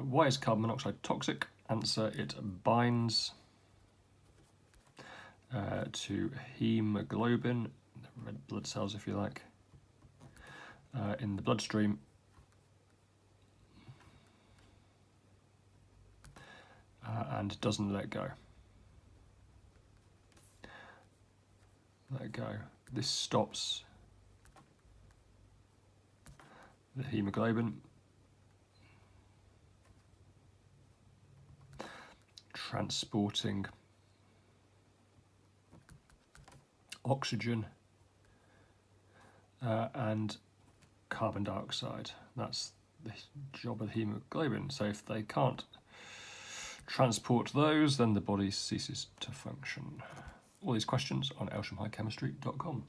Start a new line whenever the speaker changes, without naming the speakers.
Why is carbon monoxide toxic? Answer, it binds to hemoglobin, the red blood cells if you like, in the bloodstream, and doesn't let go. Let go. This stops the hemoglobin transporting oxygen and carbon dioxide. That's the job of hemoglobin. So if they can't transport those, then the body ceases to function. All these questions on elshamhighchemistry.com.